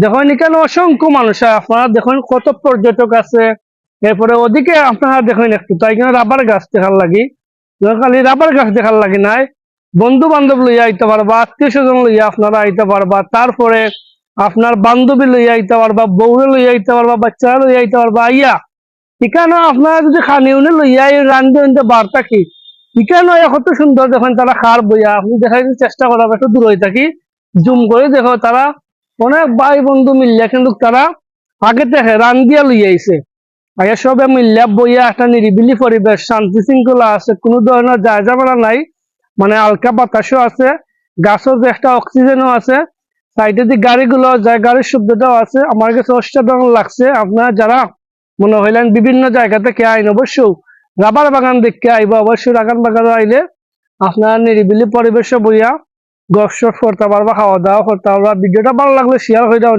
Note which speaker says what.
Speaker 1: দেখুন এখানে অসংখ্য মানুষ আপনারা দেখুন কত পর্যটক আছে। এরপরে ওদিকে আপনারা দেখুন একটু তাই কিনা রাবার গাছ দেখার লাগি, খালি রাবার গাছ দেখার লাগি নাই, বন্ধু বান্ধব লইয়া আইতে পারবা, আত্মীয় স্বজন লইয়া আপনারা আইতে পারবা, তারপরে আপনার বান্ধবী লইয়া আইতে পারবা, বউরে লইয়া আইতে পারবা, বাচ্চারা লইয়া আইতে পারবা। আইয়া এখানে আপনারা যদি খানি উনি লইয়া রান্ধতে বার থাকি, এখানে কত সুন্দর দেখেন তারা খার বইয়া আপনি দেখার চেষ্টা করার একটু দূর হয়ে থাকি, জুম করে দেখো তারা অনেক ভাই বন্ধু মিললে কিন্তু তারা আগে থেকে রান দিয়া লইয়া আইছে। আগে সবে মিললে বইয়া একটা নিরিবিলি পরিবেশ, শান্তি শৃঙ্খলা আছে, কোনো ধরনের ঝামেলা নাই, মানে হালকা বাতাসও আছে, গাছও যে একটা অক্সিজেনও আছে, সাইডে দিয়ে গাড়িগুলো যায়, গাড়ির শব্দটাও আছে। আমার কাছে অসাধারণ লাগছে। আপনারা যারা মনে হইলেন বিভিন্ন জায়গা থেকে আইন, অবশ্যই রাবার বাগান দেখতে আইব, অবশ্যই রাগান বাগানে আইলে আপনারা নিরিবিলি পরিবেশে বইয়া গপসপ করতে পারবা, খাওয়া দাওয়া করতে পারবা। ভিডিওটা ভালো লাগলে শেয়ার হয়ে যাও।